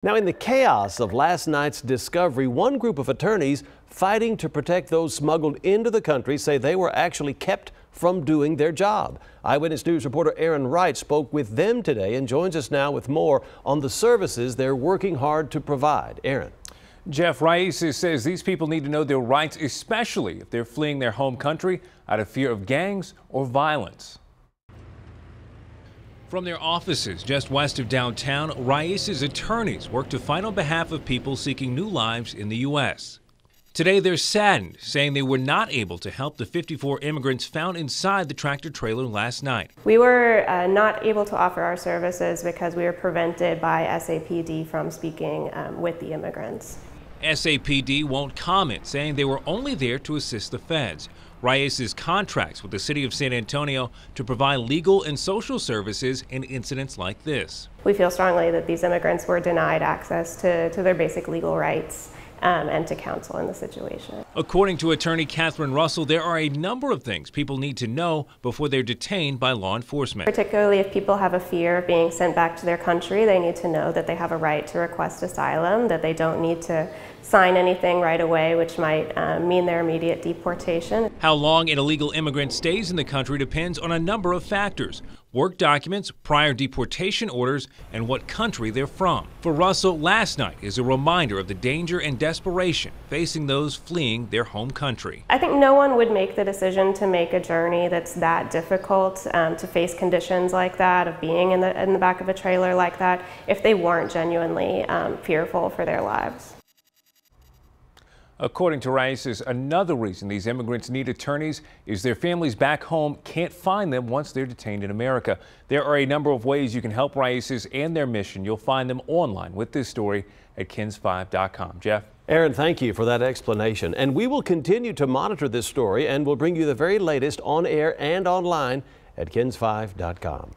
Now, in the chaos of last night's discovery, one group of attorneys fighting to protect those smuggled into the country say they were actually kept from doing their job. Eyewitness News reporter Aaron Wright spoke with them today and joins us now with more on the services they're working hard to provide. Aaron. Jeff, RAICES says these people need to know their rights, especially if they're fleeing their home country out of fear of gangs or violence. From their offices just west of downtown, RAICES attorneys work to fight on behalf of people seeking new lives in the U.S. Today, they're saddened, saying they were not able to help the 54 immigrants found inside the tractor trailer last night. We were not able to offer our services because we were prevented by SAPD from speaking with the immigrants. SAPD won't comment, saying they were only there to assist the feds. RAICES contracts with the city of San Antonio to provide legal and social services in incidents like this. We feel strongly that these immigrants were denied access to their basic legal rights and to counsel in the situation. According to attorney Catherine Russell, there are a number of things people need to know before they're detained by law enforcement. Particularly if people have a fear of being sent back to their country, they need to know that they have a right to request asylum, that they don't need to sign anything right away, which might mean their immediate deportation. How long an illegal immigrant stays in the country depends on a number of factors: work documents, prior deportation orders, and what country they're from. For Russell, last night is a reminder of the danger and desperation facing those fleeing their home country. I think no one would make the decision to make a journey that's that difficult, to face conditions like that, of being in the back of a trailer like that, if they weren't genuinely fearful for their lives. According to RAICES, another reason these immigrants need attorneys is their families back home can't find them once they're detained in America. There are a number of ways you can help RAICES and their mission. You'll find them online with this story at KENS5.com. Jeff? Aaron, thank you for that explanation. And we will continue to monitor this story and we'll bring you the very latest on air and online at KENS5.com.